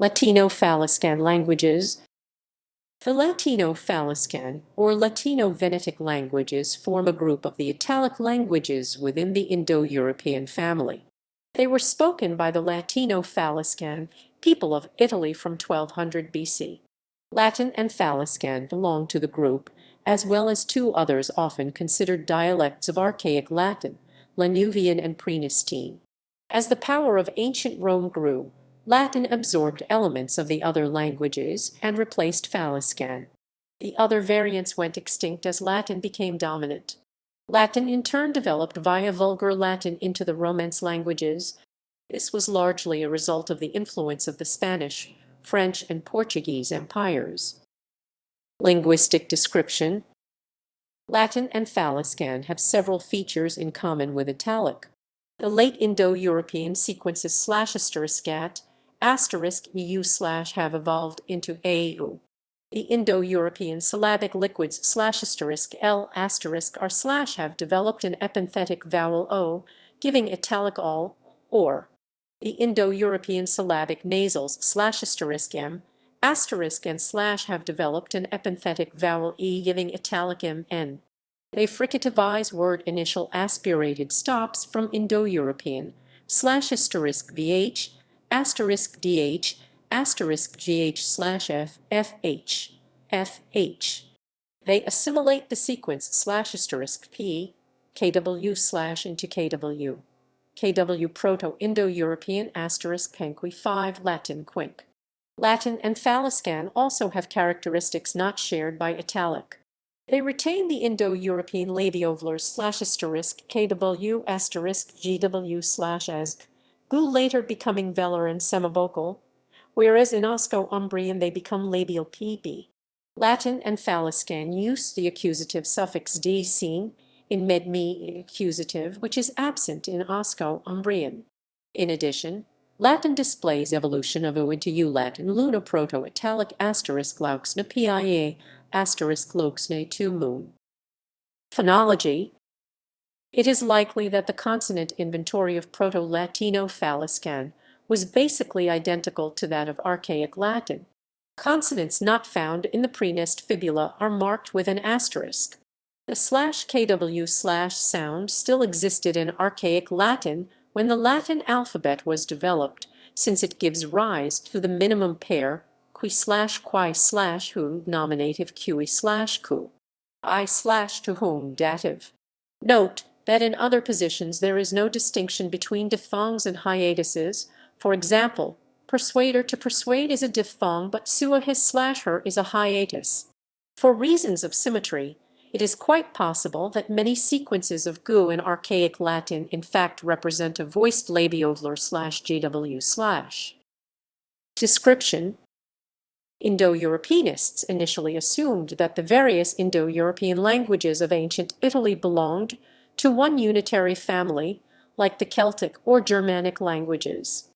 Latino-Faliscan languages. The Latino-Faliscan or Latino-Venetic languages form a group of the Italic languages within the Indo-European family. They were spoken by the Latino-Faliscan people of Italy from 1200 BC. Latin and Faliscan belong to the group, as well as two others often considered dialects of archaic Latin, Lanuvian and Praenestine. As the power of ancient Rome grew, Latin absorbed elements of the other languages and replaced Faliscan. The other variants went extinct as Latin became dominant. Latin in turn developed via Vulgar Latin into the Romance languages. This was largely a result of the influence of the Spanish, French, and Portuguese empires. Linguistic description. Latin and Faliscan have several features in common with Italic. The late Indo-European sequences *****, ****EU/ have evolved into AU. The Indo-European syllabic liquids ****L** are / have developed an epenthetic vowel O, giving Italic all, or. The Indo-European syllabic nasals ****M, and / have developed an epenthetic vowel E, giving Italic MN. They fricativize word initial aspirated stops from Indo-European ****VH, ***DH, ***GH/F, FH, FH. They assimilate the sequence ***P, KW/ into KW. KW Proto-Indo-European ***Penqui 5 Latin Quinq. Latin and Faliscan also have characteristics not shared by Italic. They retain the Indo-European labiovulars ***KW **GW/ESG, GU later becoming velar and semivocal, whereas in Osco-Umbrian they become labial PB. Latin and Faliscan use the accusative suffix d seen in medmi accusative, which is absent in Osco-Umbrian. In addition, Latin displays evolution of U into U. Latin Luna Proto-Italic ***Lauxna PIA ***Loxne 2 moon. Phonology. It is likely that the consonant inventory of Proto-Latino-Faliscan was basically identical to that of archaic Latin. Consonants not found in the prenest fibula are marked with an asterisk. The /kw/ sound still existed in archaic Latin when the Latin alphabet was developed, since it gives rise to the minimum pair qui/qui/who nominative qui/ku, I/to whom dative. Note that in other positions there is no distinction between diphthongs and hiatuses. For example, persuader to persuade is a diphthong, but sua his/her is a hiatus. For reasons of symmetry, it is quite possible that many sequences of gu in archaic Latin in fact represent a voiced labiovular /gw/. Description. Indo-Europeanists initially assumed that the various Indo-European languages of ancient Italy belonged to one unitary family, like the Celtic or Germanic languages.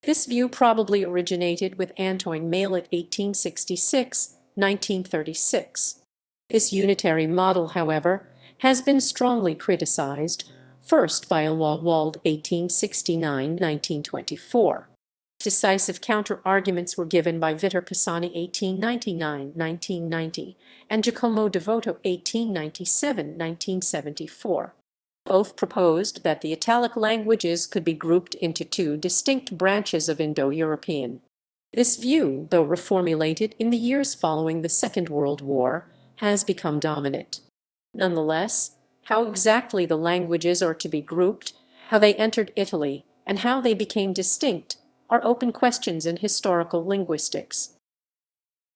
This view probably originated with Antoine Maillet 1866-1936. This unitary model, however, has been strongly criticized, first by Wald 1869-1924. Decisive counter-arguments were given by Vitor Pisani 1899-1990 and Giacomo Devoto 1897-1974. Both proposed that the Italic languages could be grouped into two distinct branches of Indo-European. This view, though reformulated in the years following the Second World War, has become dominant. Nonetheless, how exactly the languages are to be grouped, how they entered Italy, and how they became distinct are open questions in historical linguistics.